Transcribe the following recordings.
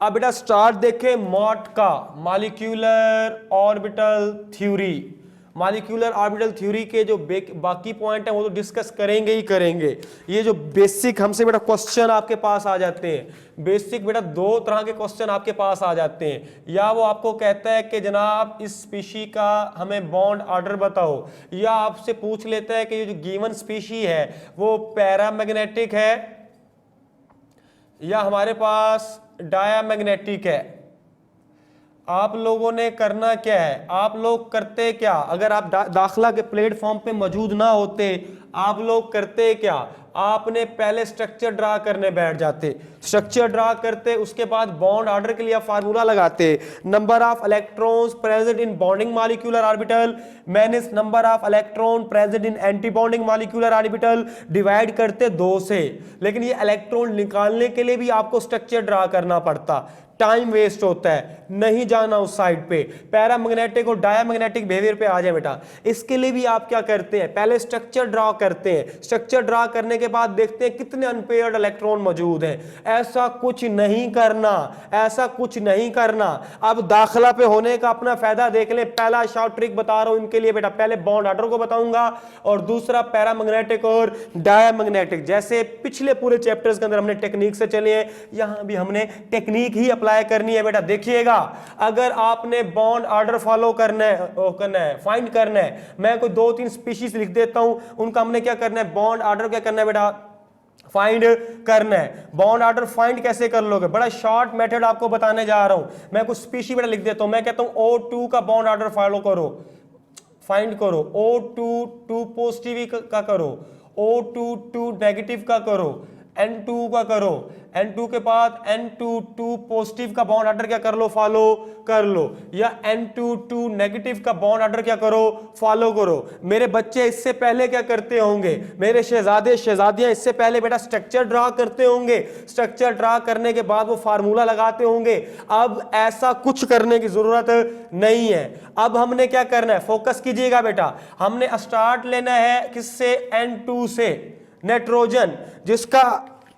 अब बेटा स्टार्ट देखें मॉट का molecular orbital theory. Molecular orbital theory के जो बाकी पॉइंट है वो तो डिस्कस करेंगे ही करेंगे। ये जो बेसिक हमसे बेटा क्वेश्चन आपके पास आ जाते हैं, बेसिक बेटा दो तरह के क्वेश्चन आपके पास आ जाते हैं। या वो आपको कहता है कि जनाब इस स्पीशी का हमें बॉन्ड ऑर्डर बताओ, या आपसे पूछ लेता है कि ये जो गिवन स्पीशी है वो पैरामैग्नेटिक है या हमारे पास डायामैग्नेटिक है। आप लोगों ने करना क्या है, आप लोग करते क्या, अगर आप दाखला के प्लेटफॉर्म पे मौजूद ना होते आप लोग करते क्या, आपने पहले स्ट्रक्चर ड्रा करने बैठ जाते, स्ट्रक्चर ड्रा करते, उसके बाद बॉन्ड ऑर्डर के लिए फार्मूला लगाते, number of electrons present in bonding molecular orbital minus number of electron present in anti bonding molecular orbital, divide करते 2 से। लेकिन ये इलेक्ट्रॉन निकालने के लिए भी आपको स्ट्रक्चर ड्रा करना पड़ता, टाइम वेस्ट होता है, नहीं जाना उस साइड पे। पैरामैग्नेटिक और डायामैग्नेटिक बिहेवियर पे आ जाए बेटा, इसके लिए भी आप क्या करते हैं, पहले स्ट्रक्चर ड्रा करते हैं, स्ट्रक्चर ड्रा करने के बाद देखते हैं कितने अनपेयर्ड इलेक्ट्रॉन मौजूद हैं। ऐसा कुछ नहीं करना, ऐसा कुछ नहीं करना। अब दाखला पे होने का अपना फायदा देख लें। पहला शॉर्ट ट्रिक बता रहा हूं इनके लिए बेटा, पहले बॉन्ड ऑर्डर को बताऊंगा और दूसरा पैरामैग्नेटिक और डायामैग्नेटिक। जैसे पिछले पूरे चैप्टर्स के अंदर हमने टेक्निक से चले हैं, यहां भी हमने टेक्निक ही अप्लाई करनी है बेटा। देखिएगा, अगर आपने बॉन्ड ऑर्डर फॉलो करना है, फाइंड करना है, मैं कोई 2-3 स्पीशीज लिख देता हूं, उनका हमने क्या करना है, बॉन्ड ऑर्डर क्या करना है बेटा, फाइंड करना है। बॉन्ड ऑर्डर फाइंड कैसे कर लोगे, बड़ा शॉर्ट मेथड आपको बताने जा रहा हूं। मैं कुछ स्पीशी बेटा लिख देता हूं, मैं कहता हूं O2 का बॉन्ड ऑर्डर फॉलो करो, फाइंड करो, O2 2 पॉजिटिव का करो, O2 2 नेगेटिव का करो, N2 का करो, N2 के बाद N2 2 पॉजिटिव का बॉन्ड ऑर्डर क्या कर लो, फॉलो कर लो, या N2 2 नेगेटिव का बॉन्ड ऑर्डर क्या करो, फॉलो करो। मेरे बच्चे इससे पहले क्या करते होंगे, मेरे शहजादे शहजादियां इससे पहले बेटा स्ट्रक्चर ड्रा करते होंगे, स्ट्रक्चर ड्रा करने के बाद वो फार्मूला लगाते होंगे। अब ऐसा कुछ करने की जरूरत नहीं है। अब हमने क्या करना है, फोकस कीजिएगा बेटा, हमने स्टार्ट लेना है किससे, N2 से, नाइट्रोजन, जिसका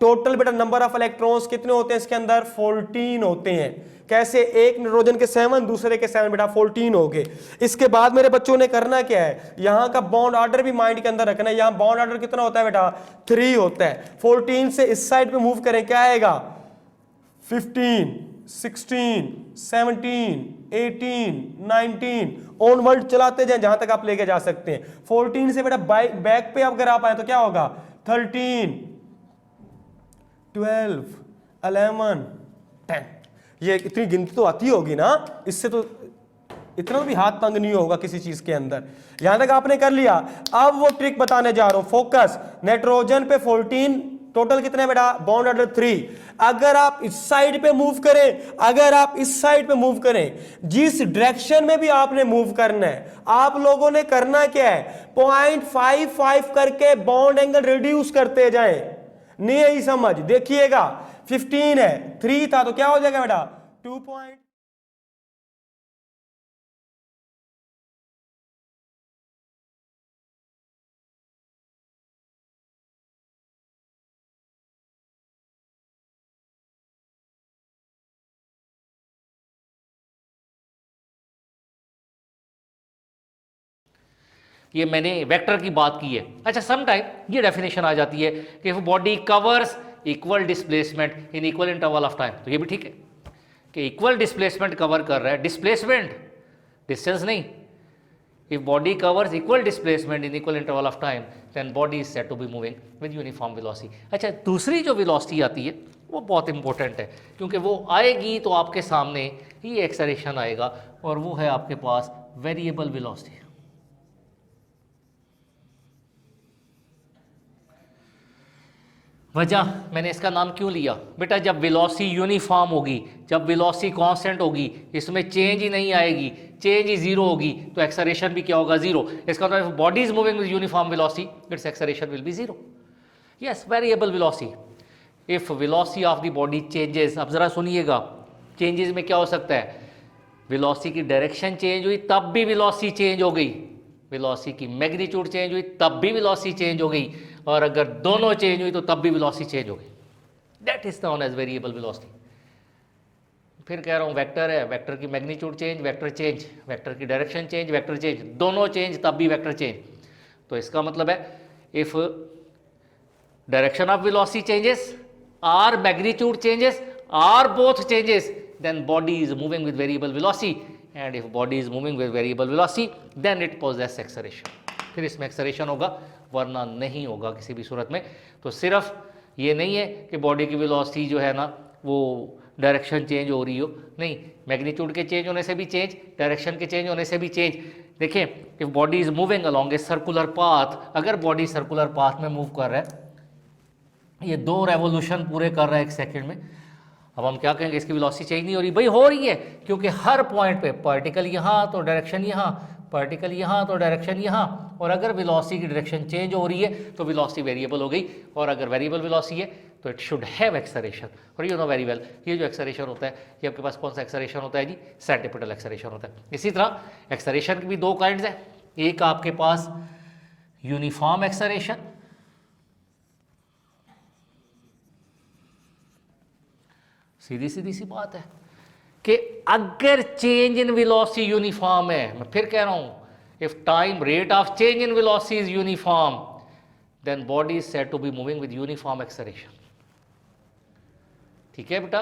टोटल बेटा नंबर ऑफ इलेक्ट्रॉन्स कितने होते हैं इसके अंदर, 14 होते हैं। कैसे, एक नाइट्रोजन के 7, दूसरे के 7 बेटा 14 हो गए। इसके बाद मेरे बच्चों ने करना क्या है, यहां का बॉन्ड ऑर्डर भी माइंड के अंदर रखना है। यहां बॉन्ड ऑर्डर कितना होता है बेटा, 3 होता है। 14 से इस साइड पे मूव करें, क्या आएगा, 15 16 17 18 19 ऑनवर्ड चलाते जाएं जहां तक आप लेके जा सकते हैं। 14 से बेटा बैक पे अगर आप आए तो क्या होगा, 13 12 11 10। ये इतनी गिनती तो आती होगी ना, इससे तो इतना भी हाथ तंग नहीं होगा किसी चीज के अंदर। यहां तक आपने कर लिया। अब वो ट्रिक बताने जा रहा हूं, फोकस, नाइट्रोजन पे 14, टोटल कितने है बेटा, बॉन्ड ऑर्डर 3। अगर आप इस साइड पे मूव करें, अगर आप इस साइड पे मूव करें, जिस डायरेक्शन में भी आपने मूव करना है, आप लोगों ने करना क्या है, 0.55 करके बॉन्ड एंगल रिड्यूस करते जाएं। नहीं यही समझ, देखिएगा 15 है, 3 था तो क्या हो जाएगा बेटा 2 पॉइंट। ये मैंने वेक्टर की बात की है। अच्छा, सम टाइम ये डेफिनेशन आ जाती है कि if body covers equal displacement in equal interval of time, तो ये भी ठीक है कि इक्वल डिस्प्लेसमेंट कवर कर रहा है, डिस्प्लेसमेंट डिस्टेंस नहीं। If body covers equal displacement in equal interval of time then body is said to be moving with uniform velocity. अच्छा, दूसरी जो वेलोसिटी आती है वो बहुत इंपॉर्टेंट है, क्योंकि वो आएगी तो आपके सामने ही एक्सेलरेशन आएगा, और वो है आपके पास वेरिएबल वेलोसिटी। वजह मैंने इसका नाम क्यों लिया बेटा, जब वेलोसिटी यूनिफॉर्म होगी, जब वेलोसिटी कांस्टेंट होगी, इसमें चेंज ही नहीं आएगी, चेंज ही जीरो होगी, तो एक्सेलरेशन भी क्या होगा, जीरो। इसका मतलब body is moving with uniform velocity, it's acceleration will be zero. Yes, variable velocity. If velocity of the body changes, अब जरा सुनिएगा, चेंजेस में क्या हो सकता है, वेलोसिटी की डायरेक्शन चेंज हुई तब भी वेलोसिटी चेंज हो गई, वेलोसिटी की मैग्नीट्यूड चेंज हुई तब भी वेलोसिटी चेंज हो गई, और अगर दोनों चेंज हुई तो तब भी वेलोसिटी चेंज हो गई। That is known as variable velocity. फिर कह रहा हूँ वेक्टर है, वेक्टर की मैग्नीट्यूड चेंज, वेक्टर की डायरेक्शन चेंज, वेक्टर चेंज, दोनों चेंज तब भी वेक्टर चेंज। तो इसका मतलब है if direction of velocity changes और मैग्नीट्यूड चेंजेस और both changes, then body is moving with variable velocity, and if body is moving with variable velocity then it possesses acceleration। फिर इसमें एक्सेलरेशन होगा, वरना नहीं होगा किसी भी सूरत में। तो सिर्फ ये नहीं है कि बॉडी की वेलोसिटी जो है ना वो डायरेक्शन चेंज हो रही हो, नहीं, मैग्नीट्यूड के चेंज होने से भी चेंज, डायरेक्शन के चेंज होने से भी चेंज। देखिए if body is moving along a circular path, अगर बॉडी सर्कुलर पाथ में मूव कर रहा है, ये 2 रेवोल्यूशन पूरे कर रहा है 1 सेकेंड में, अब हम क्या कहेंगे इसकी वेलोसिटी चेंज नहीं हो रही? भाई हो रही है, क्योंकि हर पॉइंट पे पार्टिकल यहाँ तो डायरेक्शन यहाँ, पार्टिकल यहाँ तो डायरेक्शन यहाँ, और अगर वेलोसिटी की डायरेक्शन चेंज हो रही है तो वेलोसिटी वेरिएबल हो गई, और अगर वेरिएबल वेलोसिटी है तो इट शुड हैव एक्सेलरेशन। और यू नो वेरी वेल ये जो एक्सेलरेशन होता है ये आपके पास कौन सा एक्सेलरेशन होता है जी? सेंटीपिटल एक्सेलरेशन होता है। इसी तरह एक्सेलरेशन की भी 2 काइंड्स हैं, एक आपके पास यूनिफॉर्म एक्सेलरेशन, सीधी सी बात है कि अगर चेंज इन वेलोसिटी यूनिफॉर्म है, मैं फिर कह रहा हूं, if time rate of change in velocity is uniform then body is said to be moving with uniform acceleration. ठीक है बेटा,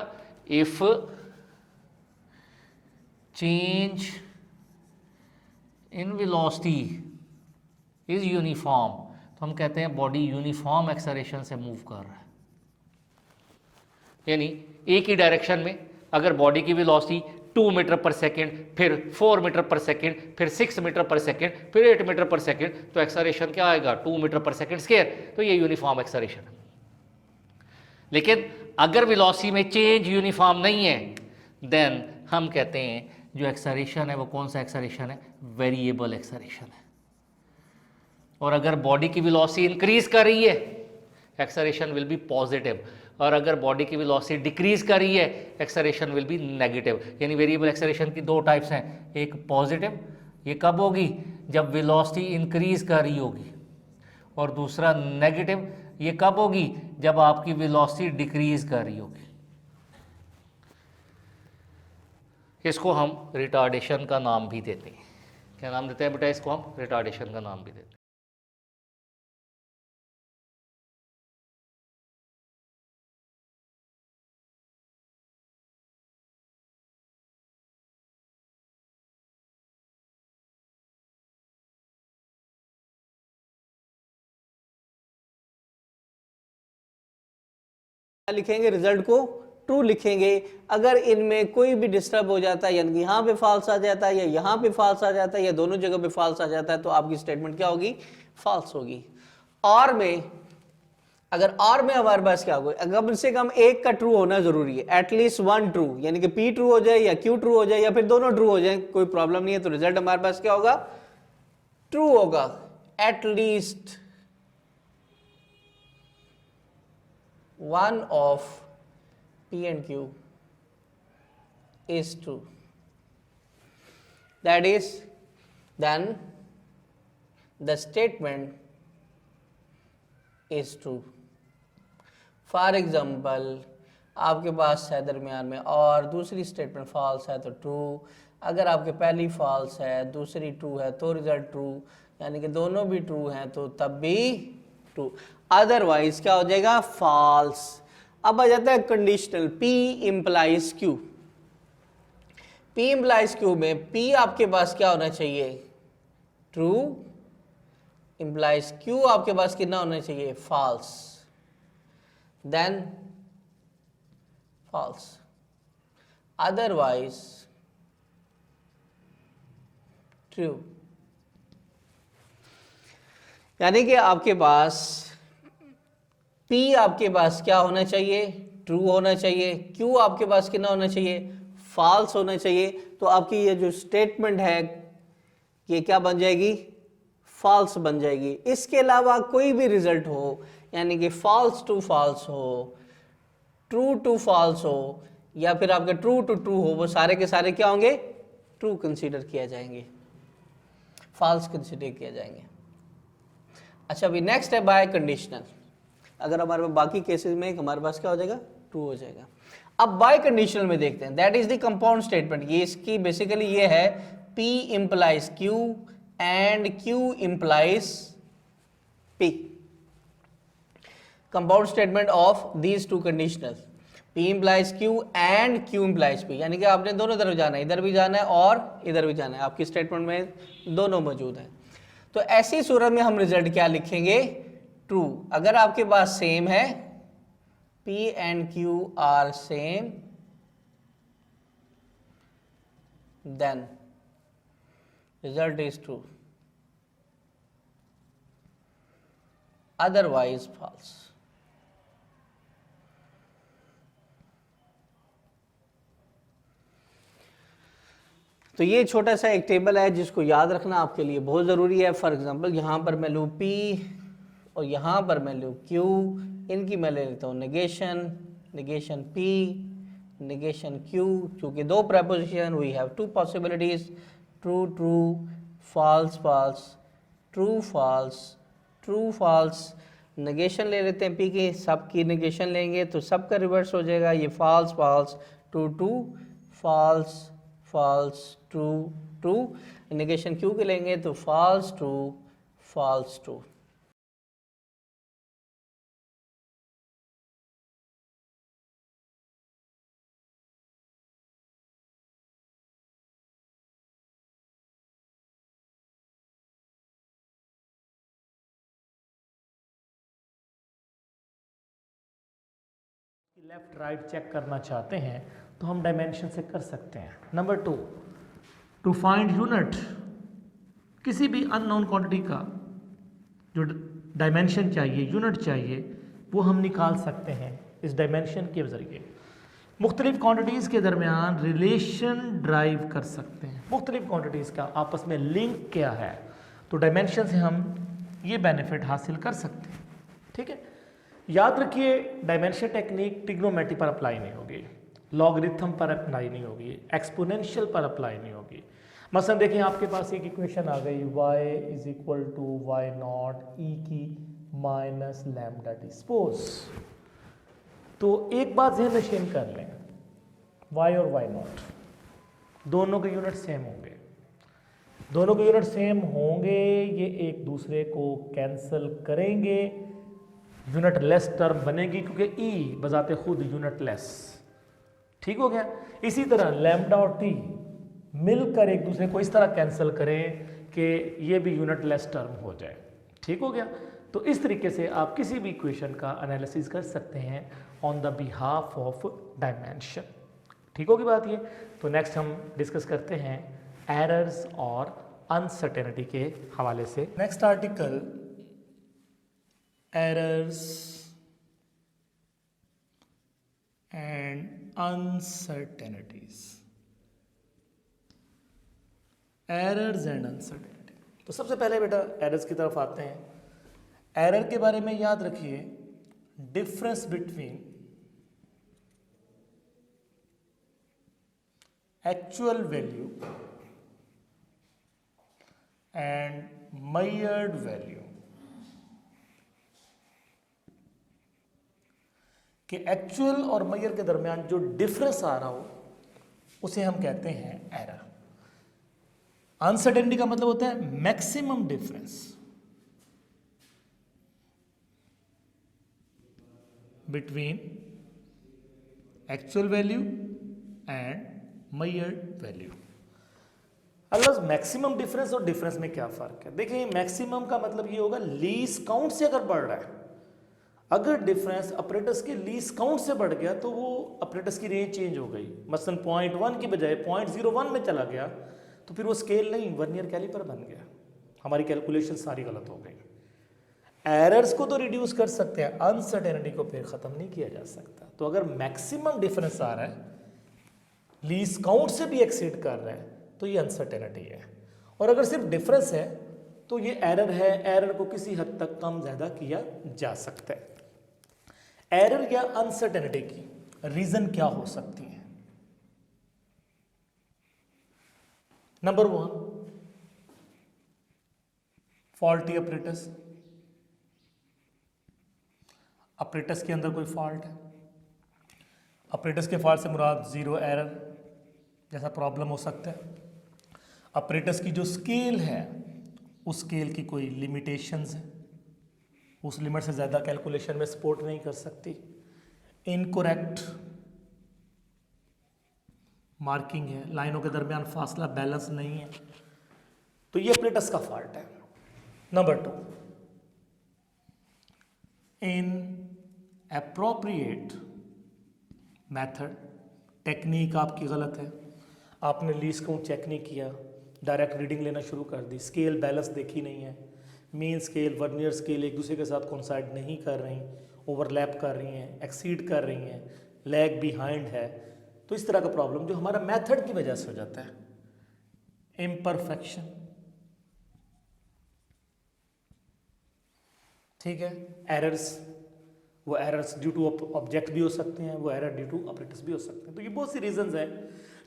if change in velocity is uniform तो हम कहते हैं बॉडी यूनिफॉर्म एक्सेलरेशन से मूव कर रहा है। यानी एक ही डायरेक्शन में अगर बॉडी की वेलोसिटी 2 मीटर पर सेकेंड, फिर 4 मीटर पर सेकेंड, फिर 6 मीटर पर सेकेंड, फिर 8 मीटर पर सेकेंड, तो एक्सेलरेशन क्या आएगा? 2 मीटर पर सेकेंड स्क्वायर। तो ये यूनिफॉर्म एक्सेलरेशन है। लेकिन अगर वेलोसिटी में चेंज यूनिफॉर्म नहीं है देन हम कहते हैं जो एक्सेलरेशन है वो कौन सा एक्सेलरेशन है? वेरिएबल एक्सेलरेशन है। और अगर बॉडी की वेलोसिटी इंक्रीज कर रही है एक्सेलरेशन विल बी पॉजिटिव, और अगर बॉडी की वेलोसिटी डिक्रीज कर रही है एक्सेलरेशन विल बी नेगेटिव। यानी वेरिएबल एक्सेलरेशन की 2 टाइप्स हैं, एक पॉजिटिव, ये कब होगी? जब वेलोसिटी इंक्रीज कर रही होगी, और दूसरा नेगेटिव, ये कब होगी? जब आपकी वेलोसिटी डिक्रीज कर रही होगी। इसको हम रिटार्डेशन का नाम भी देते हैं। क्या नाम देते हैं बेटा? इसको हम रिटार्डेशन का नाम भी देते हैं। लिखेंगे रिजल्ट को ट्रू लिखेंगे। अगर इनमें कोई भी डिस्टर्ब हो जाता है, यानी यहाँ पे फॉल्स आ जाता है या यहाँ पे फॉल्स आ जाता है या दोनों जगह पे फॉल्स आ जाता है, तो आपकी स्टेटमेंट क्या होगी? फॉल्स होगी। और में अगर और में हमारे पास क्या होगा? कम से कम एक का ट्रू होना जरूरी है, एटलीस्ट 1 ट्रू, यानी कि P ट्रू हो जाए या Q ट्रू हो जाए या फिर दोनों ट्रू हो जाए, कोई प्रॉब्लम नहीं है। तो रिजल्ट हमारे पास क्या होगा? ट्रू होगा। At least 1 of P and Q is true. That is, then the statement is true. For example, आपके पास है दरमियान में और दूसरी स्टेटमेंट फॉल्स है तो ट्रू, अगर आपके पहली फॉल्स है दूसरी ट्रू है तो रिजल्ट ट्रू, यानी कि दोनों भी ट्रू हैं तो तब भी ट्रू, अदरवाइज क्या हो जाएगा? फॉल्स। अब आ जाता है conditional, P implies Q। P implies Q में P आपके पास क्या होना चाहिए? ट्रू, इंप्लाइज Q आपके पास कितना होना चाहिए? False, then false, otherwise true. यानी कि आपके पास P आपके पास क्या होना चाहिए? ट्रू होना चाहिए। Q आपके पास कितना होना चाहिए? फॉल्स होना चाहिए। तो आपकी ये जो स्टेटमेंट है ये क्या बन जाएगी? फॉल्स बन जाएगी। इसके अलावा कोई भी रिजल्ट हो, यानी कि फॉल्स टू फॉल्स हो, ट्रू टू फॉल्स हो, या फिर आपके ट्रू टू ट्रू हो, वो सारे के सारे क्या होंगे? ट्रू कंसीडर किया जाएंगे, फॉल्स कंसीडर किया जाएंगे। अच्छा, अभी नेक्स्ट है बाय कंडीशनल। अगर हमारे पास बाकी केसेस में हमारे पास क्या हो जाएगा? ट्रू हो जाएगा। अब बाय कंडीशनल में देखते हैं, that is the compound statement. ये इसकी बेसिकली ये है P implies Q and Q implies P। Compound statement of these two conditionals, P implies Q and Q implies P, यानी कि आपने दोनों तरफ जाना है, इधर भी जाना है और इधर भी जाना है, आपकी स्टेटमेंट में दोनों मौजूद हैं। तो ऐसी सूरत में हम रिजल्ट क्या लिखेंगे, ट्रू। अगर आपके पास सेम है, P and Q are same, then result is true, otherwise false। तो ये छोटा सा एक टेबल है जिसको याद रखना आपके लिए बहुत ज़रूरी है। फॉर एग्जांपल यहाँ पर मैं लूँ P और यहाँ पर मैं लूँ Q, इनकी मैं ले लेता हूँ negation, negation P, negation Q। चूँकि दो proposition, we have two possibilities, true true, false false, true false, true false. Negation ले लेते हैं P की, सब की नेगेशन लेंगे तो सब का रिवर्स हो जाएगा, ये false false, true true, false false, true true. Negation Q के लेंगे तो false true, false true. Left right check करना चाहते हैं तो हम डायमेंशन से कर सकते हैं। नंबर 2, टू फाइंड यूनिट, किसी भी अननोन क्वांटिटी का जो डायमेंशन चाहिए, यूनिट चाहिए, वो हम निकाल सकते हैं इस डायमेंशन के ज़रिए। मुख्तलिफ क्वांटिटीज़ के दरमियान रिलेशन ड्राइव कर सकते हैं, मुख्तलिफ क्वांटिटीज़ का आपस में लिंक क्या है, तो डायमेंशन से हम ये बेनिफिट हासिल कर सकते हैं। ठीक है, याद रखिए डायमेंशन टेक्निक ट्रिग्नोमेट्री पर अप्लाई नहीं होगी, लॉगरिथम पर अप्लाई नहीं होगी, एक्सपोनेंशियल पर अप्लाई नहीं होगी। मसलन देखिए आपके पास एक इक्वेशन आ गई y is equal to Y naught E की माइनस लैम्डा टी सपोज। तो एक बात ज़हन नशीन कर लें, y और y नॉट दोनों के यूनिट सेम होंगे, दोनों के यूनिट सेम होंगे, ये एक दूसरे को कैंसिल करेंगे, यूनिट लेस टर्म बनेगी क्योंकि ई बजाते खुद यूनिट लेस। ठीक हो गया। इसी तरह लैम्डा और टी मिलकर एक दूसरे को इस तरह कैंसिल करें कि ये भी यूनिट लेस टर्म हो जाए। ठीक हो गया। तो इस तरीके से आप किसी भी इक्वेशन का एनालिसिस कर सकते हैं on the behalf of dimension. ठीक होगी बात ये। तो नेक्स्ट हम डिस्कस करते हैं एरर्स और अनसर्टेनिटी के हवाले से। Next article errors and uncertainties, errors and uncertainty। तो सबसे पहले बेटा एरर्स की तरफ आते हैं। एरर के बारे में याद रखिए, difference between actual value and measured value, कि एक्चुअल और मेजर के दरमियान जो डिफरेंस आ रहा हो उसे हम कहते हैं एरर। अनसर्टेनिटी का मतलब होता है maximum difference between actual value and measured value. अलग मैक्सिमम डिफरेंस और डिफरेंस में क्या फर्क है? देखिए मैक्सिमम का मतलब ये होगा लीस्ट काउंट से अगर बढ़ रहा है, अगर डिफरेंस ऑपरेटर्स के लीस्ट काउंट से बढ़ गया तो वो ऑपरेटर्स की रेंज चेंज हो गई, मसलन 0.1 की बजाय 0.01 में चला गया, तो फिर वो स्केल नहीं वर्नियर कैलिपर बन गया, हमारी कैलकुलेशन सारी गलत हो गई। एरर्स को तो रिड्यूस कर सकते हैं, अनसर्टेनिटी को फिर ख़त्म नहीं किया जा सकता। तो अगर मैक्सिमम डिफरेंस आ रहा है, लीस्ट काउंट से भी एक्सीड कर रहा है, तो ये अनसर्टेनिटी है। और अगर सिर्फ डिफरेंस है तो ये एरर है। एरर को किसी हद तक कम ज़्यादा किया जा सकता है। एरर या अनसर्टेनिटी की रीजन क्या हो सकती है? Number 1, faulty operators. ऑपरेटर्स के अंदर कोई फॉल्ट है, ऑपरेटर्स के फॉल्ट से मुराद जीरो एरर जैसा प्रॉब्लम हो सकता है। ऑपरेटर्स की जो स्केल है उस स्केल की कोई लिमिटेशंस है, उस लिमिट से ज़्यादा कैलकुलेशन में सपोर्ट नहीं कर सकती। इनकोरेक्ट मार्किंग है, लाइनों के दरमियान फासला बैलेंस नहीं है, तो ये ऑपरेटर्स का फॉल्ट है। नंबर 2, इन एप्रोप्रिएट मेथड, टेक्निक आपकी गलत है, आपने लीस्ट काउंट चेक नहीं किया, डायरेक्ट रीडिंग लेना शुरू कर दी, स्केल बैलेंस देखी नहीं है, मीन स्केल वर्नियर स्केल एक दूसरे के साथ कोइंसाइड नहीं कर रही, ओवरलैप कर रही हैं, एक्सीड कर रही हैं, लैग बिहाइंड है, तो इस तरह का प्रॉब्लम जो हमारा मेथड की वजह से हो जाता है। इम्परफेक्शन, ठीक है, एरर्स, वो एरर्स ड्यू टू ऑब्जेक्ट भी हो सकते हैं, वो एरर ड्यू टू ऑपरेटर्स भी हो सकते हैं। तो ये बहुत सी रीजंस हैं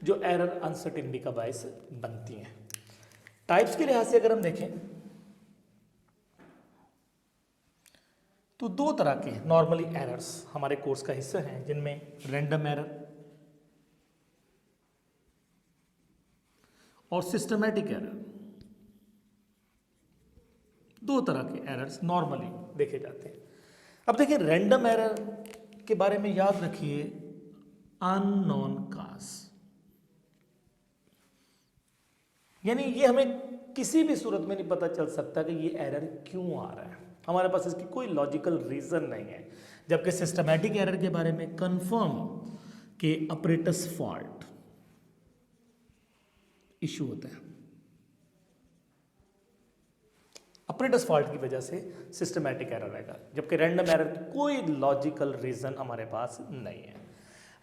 जो एरर अनसर्टेनिटी का बायस बनती हैं। टाइप्स के लिहाज से अगर हम देखें तो दो तरह के नॉर्मली एरर्स हमारे कोर्स का हिस्सा हैं, जिनमें रैंडम एरर और सिस्टमैटिक एरर, दो तरह के एरर्स नॉर्मली देखे जाते हैं। अब देखिए रैंडम एरर के बारे में याद रखिए, अननोन काज, यानी ये हमें किसी भी सूरत में नहीं पता चल सकता कि ये एरर क्यों आ रहा है, हमारे पास इसकी कोई लॉजिकल रीजन नहीं है। जबकि सिस्टमैटिक एरर के बारे में कंफर्म कि ऑपरेटर्स फॉल्ट इशू होता है, ऑपरेटर्स फॉल्ट की वजह से सिस्टमैटिक एरर रहेगा, जबकि रैंडम एरर की कोई लॉजिकल रीजन हमारे पास नहीं है।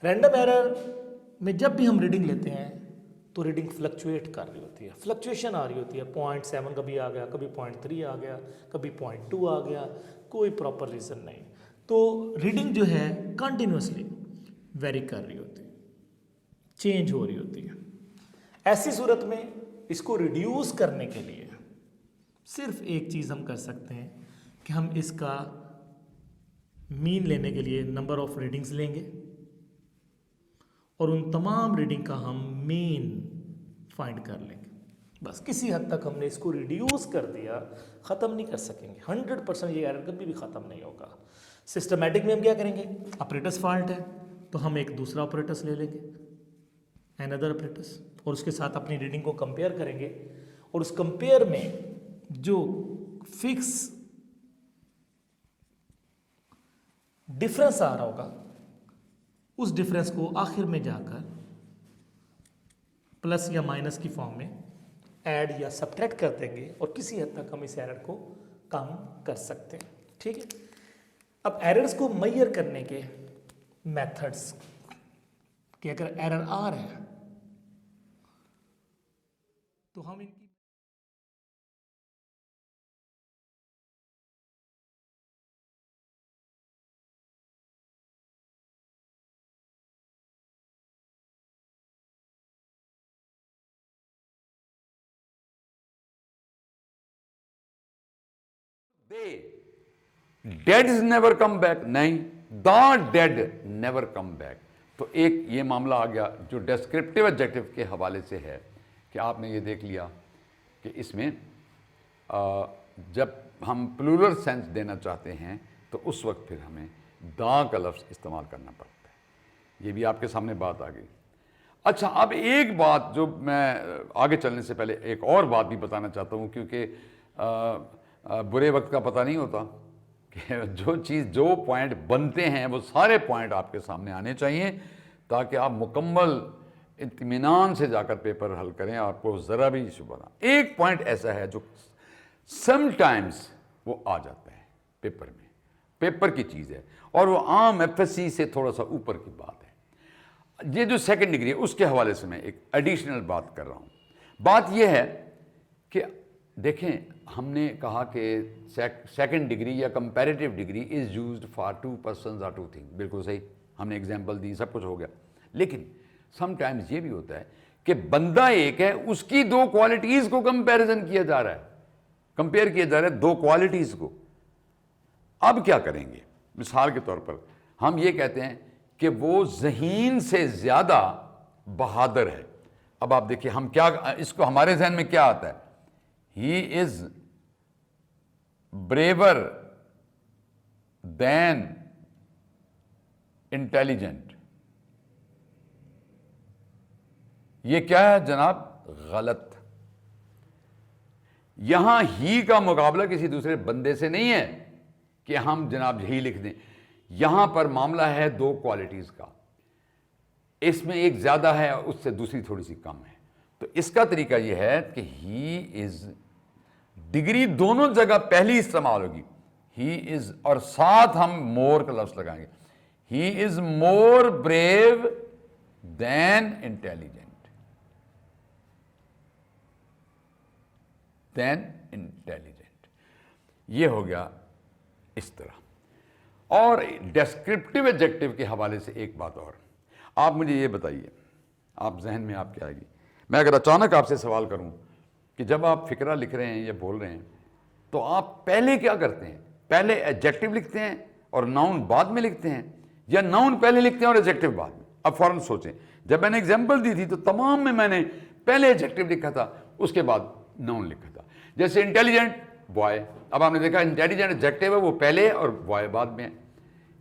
रैंडम एरर में जब भी हम रीडिंग लेते हैं तो रीडिंग फ्लक्चुएट कर रही होती है, फ्लक्चुएशन आ रही होती है, 0.7 कभी आ गया, कभी 0.3 आ गया, कभी 0.2 आ गया, कोई प्रॉपर रीजन नहीं। तो रीडिंग जो है कंटिन्यूसली वेरी कर रही होती है, चेंज हो रही होती है। ऐसी सूरत में इसको रिड्यूस करने के लिए सिर्फ एक चीज हम कर सकते हैं कि हम इसका मीन लेने के लिए नंबर ऑफ रीडिंग्स लेंगे और उन तमाम रीडिंग का हम मीन फाइंड कर लेंगे। बस किसी हद तक हमने इसको रिड्यूस कर दिया, ख़त्म नहीं कर सकेंगे, 100% ये एरर कभी भी ख़त्म नहीं होगा। सिस्टमैटिक में हम क्या करेंगे, ऑपरेटर्स फॉल्ट है तो हम एक दूसरा ऑपरेटर्स ले लेंगे, अनदर ऑपरेटर्स, और उसके साथ अपनी रीडिंग को कंपेयर करेंगे, और उस कंपेयर में जो फिक्स डिफरेंस आ रहा होगा उस डिफरेंस को आखिर में जाकर प्लस या माइनस की फॉर्म में ऐड या सब्ट्रैक्ट कर देंगे, और किसी हद तक हम इस एरर को कम कर सकते हैं। ठीक है, अब एरर्स को मेजर करने के मेथड्स कि अगर एरर आ रहा है तो हम इनकी dead is never come back, नहीं, the dead never come back. तो एक ये मामला आ गया जो डिस्क्रिप्टिव एडजेक्टिव के हवाले से है कि आपने ये देख लिया कि इसमें जब हम प्लूरल सेंस देना चाहते हैं तो उस वक्त फिर हमें द का लफ्ज़ इस्तेमाल करना पड़ता है। ये भी आपके सामने बात आ गई। अच्छा, अब एक बात जो मैं आगे चलने से पहले एक और बात भी बताना चाहता हूँ, क्योंकि बुरे वक्त का पता नहीं होता कि जो चीज़ जो पॉइंट बनते हैं वो सारे पॉइंट आपके सामने आने चाहिए ताकि आप मुकम्मल इत्मीनान से जाकर पेपर हल करें, आपको ज़रा भी शुबा ना। एक पॉइंट ऐसा है जो समटाइम्स वो आ जाता है पेपर में, पेपर की चीज़ है, और वो आम एफएससी से थोड़ा सा ऊपर की बात है। ये जो सेकंड डिग्री है उसके हवाले से मैं एक एडिशनल बात कर रहा हूँ। बात यह है कि देखें, हमने कहा कि सेकंड डिग्री या comparative degree is used for to persons और टू थिंग, बिल्कुल सही, हमने एग्जांपल दी, सब कुछ हो गया। लेकिन समटाइम्स ये भी होता है कि बंदा एक है, उसकी दो क्वालिटीज़ को कंपैरिजन किया जा रहा है, कंपेयर किया जा रहा है दो क्वालिटीज़ को। अब क्या करेंगे? मिसाल के तौर पर हम ये कहते हैं कि वो ज़हीन से ज़्यादा बहादुर है। अब आप देखिए हम क्या, इसको हमारे जहन में क्या आता है, he is braver than intelligent. ये क्या है जनाब? गलत। यहां ही का मुकाबला किसी दूसरे बंदे से नहीं है कि हम जनाब ही लिख दें। यहां पर मामला है दो क्वालिटीज का, इसमें एक ज्यादा है उससे दूसरी थोड़ी सी कम है। तो इसका तरीका यह है कि ही इज, डिग्री दोनों जगह पहली इस्तेमाल होगी, ही इज, और साथ हम मोर का लफ्ज लगाएंगे, he is more brave then intelligent, then intelligent. ये हो गया इस तरह। और डेस्क्रिप्टिव एडजेक्टिव के हवाले से एक बात और, आप मुझे ये बताइए, आप जहन में आपके आएगी, मैं अगर अचानक आपसे सवाल करूं कि जब आप फिक्रा लिख रहे हैं या बोल रहे हैं तो आप पहले क्या करते हैं? पहले एडजेक्टिव लिखते हैं और नाउन बाद में लिखते हैं, या नाउन पहले लिखते हैं और एडजेक्टिव बाद में? अब फौरन सोचें। जब मैंने एग्जांपल दी थी तो तमाम में मैंने पहले एडजेक्टिव लिखा था, उसके बाद नाउन लिखा था। जैसे इंटेलिजेंट, बॉय, अब आपने देखा इंटेलिजेंट एडजेक्टिव है वो पहले और बॉय बाद में है।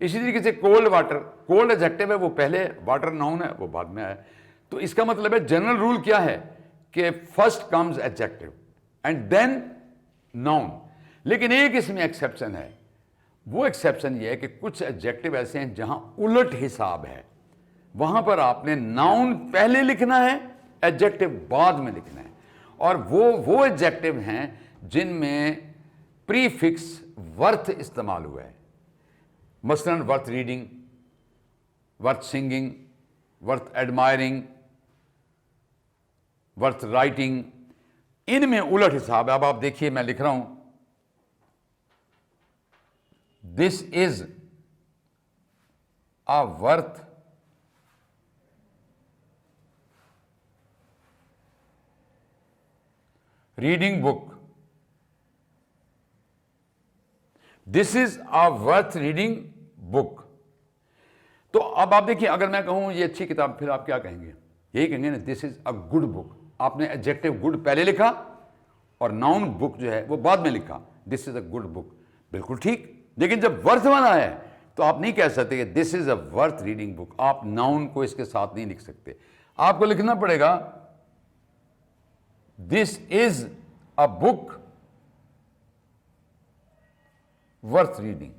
इसी तरीके से कोल्ड वाटर, कोल्ड एडजेक्टिव है वो पहले, वाटर नाउन है वो बाद में आया। तो इसका मतलब है जनरल रूल क्या है कि first comes adjective and then noun. लेकिन एक इसमें एक्सेप्शन है, वो एक्सेप्शन ये है कि कुछ एडजेक्टिव ऐसे हैं जहां उलट हिसाब है, वहां पर आपने नाउन पहले लिखना है, एडजेक्टिव बाद में लिखना है। और वो एडजेक्टिव हैं जिनमें प्रीफिक्स वर्थ इस्तेमाल हुआ है, मसलन worth reading, worth singing, worth admiring, worth writing, इनमें उलट हिसाब है। अब आप देखिए मैं लिख रहा हूं, this is a worth reading book, this is a worth reading book. तो अब आप देखिए, अगर मैं कहूं ये अच्छी किताब, फिर आप क्या कहेंगे? यही कहेंगे ना, this is a good book. आपने एडजेक्टिव गुड पहले लिखा और नाउन बुक जो है वो बाद में लिखा, this is a good book, बिल्कुल ठीक। लेकिन जब वर्थ वाला है तो आप नहीं कह सकते कि this is a worth reading book, आप नाउन को इसके साथ नहीं लिख सकते। आपको लिखना पड़ेगा this is a book worth reading,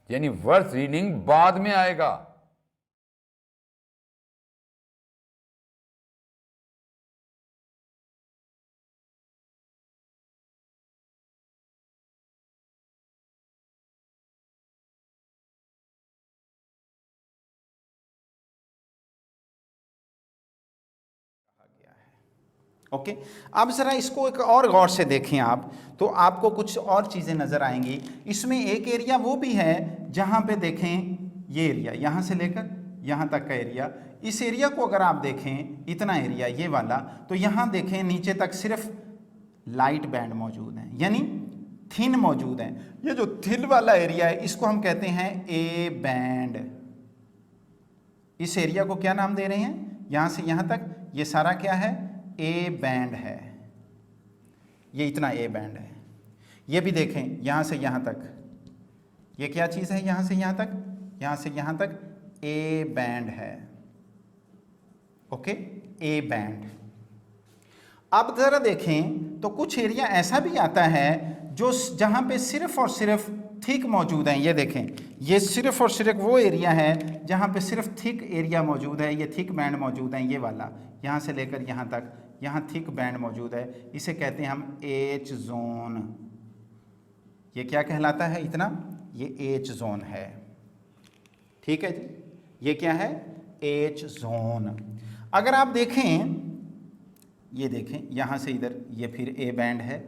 यानी वर्थ रीडिंग बाद में आएगा। ओके, अब ज़रा इसको एक और गौर से देखें आप, तो आपको कुछ और चीज़ें नज़र आएंगी। इसमें एक एरिया वो भी है जहाँ पे देखें, ये एरिया यहाँ से लेकर यहाँ तक का एरिया, इस एरिया को अगर आप देखें, इतना एरिया ये वाला, तो यहाँ देखें नीचे तक सिर्फ लाइट बैंड मौजूद हैं, यानी थिन मौजूद हैं। ये जो थिन वाला एरिया है इसको हम कहते हैं ए बैंड। इस एरिया को क्या नाम दे रहे हैं? यहाँ से यहाँ तक ये सारा क्या है? ए बैंड है। ये इतना ए बैंड है। ये भी देखें यहाँ से यहाँ तक, ये क्या चीज़ है? यहाँ से यहाँ तक, यहाँ से यहाँ तक ए बैंड है। Okay, A band. अब ज़रा देखें तो कुछ एरिया ऐसा भी आता है जो जहाँ पे सिर्फ और सिर्फ थिक मौजूद हैं। ये देखें, ये सिर्फ और सिर्फ वो एरिया है जहाँ पे सिर्फ थिक एरिया मौजूद है, ये थिक बैंड मौजूद है। ये वाला यहाँ से लेकर यहाँ तक, यहाँ थिक बैंड मौजूद है। इसे कहते हैं हम एच जोन। ये क्या कहलाता है? इतना, ये एच जोन है। ठीक है जी, ये क्या है? H zone. अगर आप देखें, ये देखें यहाँ से इधर, ये फिर ए बैंड है।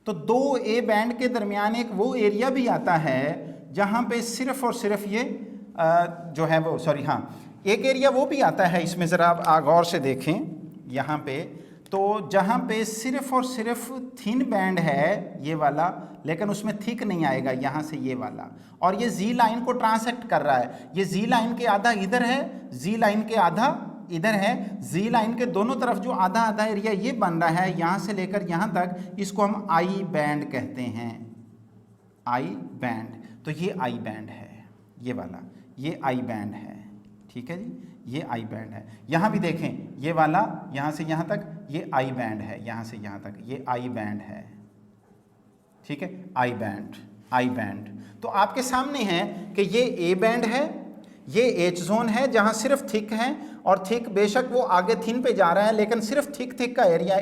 तो दो ए बैंड के दरमियान एक वो एरिया भी आता है जहाँ पे सिर्फ और सिर्फ ये जो है वो, सॉरी हाँ, एक एरिया वो भी आता है इसमें, ज़रा आप गौर से देखें यहाँ पे, तो जहाँ पे सिर्फ और सिर्फ थिन बैंड है ये वाला, लेकिन उसमें थिक नहीं आएगा, यहाँ से ये वाला, और ये जी लाइन को ट्रांसेक्ट कर रहा है। ये जी लाइन के आधा इधर है, जी लाइन के आधा इधर है। जी लाइन के दोनों तरफ जो आधा आधा एरिया ये बन रहा है यहाँ से लेकर यहाँ तक, इसको हम आई बैंड कहते हैं, आई बैंड। तो ये आई बैंड है, ये वाला, ये आई बैंड है, ठीक है जी, ये आई बैंड है। यहाँ भी देखें, ये वाला यहाँ से यहाँ तक ये आई बैंड है, यहाँ से यहाँ तक ये आई बैंड है, ठीक है, आई बैंड, आई बैंड। तो आपके सामने है कि ये ए बैंड है, ये एच जोन है जहाँ सिर्फ थिक है, और थिक बेशक वो आगे थिन पे जा रहा है, लेकिन सिर्फ थिक थिक का एरिया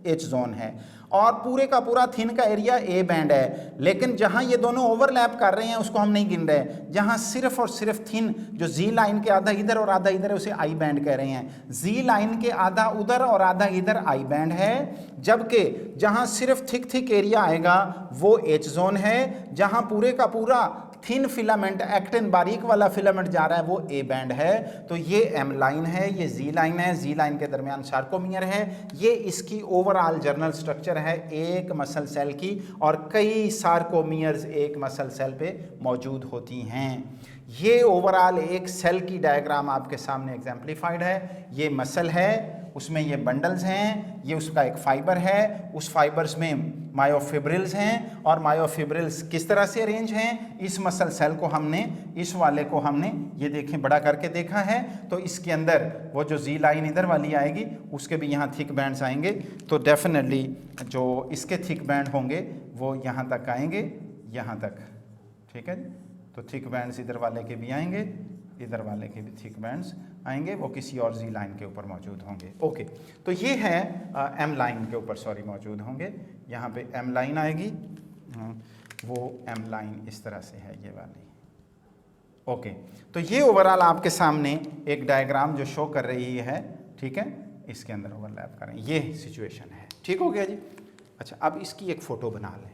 एच जोन है, और पूरे का पूरा थिन का एरिया ए बैंड है। लेकिन जहाँ ये दोनों ओवरलैप कर रहे हैं उसको हम नहीं गिन रहे, जहाँ सिर्फ और सिर्फ थिन, जो जी लाइन के आधा इधर और आधा इधर है, उसे आई बैंड कह रहे हैं। जी लाइन के आधा उधर और आधा इधर आई बैंड है, जबकि जहाँ सिर्फ थिक थिक एरिया आएगा वो एच जोन है, जहाँ पूरे का पूरा थिन फिलामेंट, एक्टिन बारीक वाला फिलामेंट जा रहा है वो ए बैंड है। तो ये एम लाइन है, ये जी लाइन है, जी लाइन के दरमियान सार्कोमियर है। ये इसकी ओवरऑल जर्नल स्ट्रक्चर है एक मसल सेल की, और कई सार्कोमियर्स एक मसल सेल पे मौजूद होती हैं। ये ओवरऑल एक सेल की डायग्राम आपके सामने एग्जाम्प्लीफाइड है। ये मसल है, उसमें ये बंडल्स हैं, ये उसका एक फाइबर है, उस फाइबर्स में मायोफिब्रिल्स हैं, और मायोफिब्रिल्स किस तरह से अरेंज हैं, इस मसल सेल को हमने, इस वाले को हमने ये देखें बड़ा करके देखा है। तो इसके अंदर वो जो जी लाइन इधर वाली आएगी उसके भी यहाँ थिक बैंड्स आएंगे, तो डेफिनेटली जो इसके थिक बैंड होंगे वो यहाँ तक आएंगे, यहाँ तक, ठीक है। तो थिक बैंड्स इधर वाले के भी आएंगे, इधर वाले के भी थिक बैंड्स आएंगे, वो किसी और जी लाइन के ऊपर मौजूद होंगे। ओके, तो ये है एम लाइन के ऊपर, सॉरी, मौजूद होंगे। यहाँ पे एम लाइन आएगी, वो एम लाइन इस तरह से है, ये वाली। ओके, तो ये ओवरऑल आपके सामने एक डायग्राम जो शो कर रही है, ठीक है, इसके अंदर ओवरलैप करें, ये सिचुएशन है, ठीक हो गया जी। अच्छा, अब इसकी एक फ़ोटो बना लें।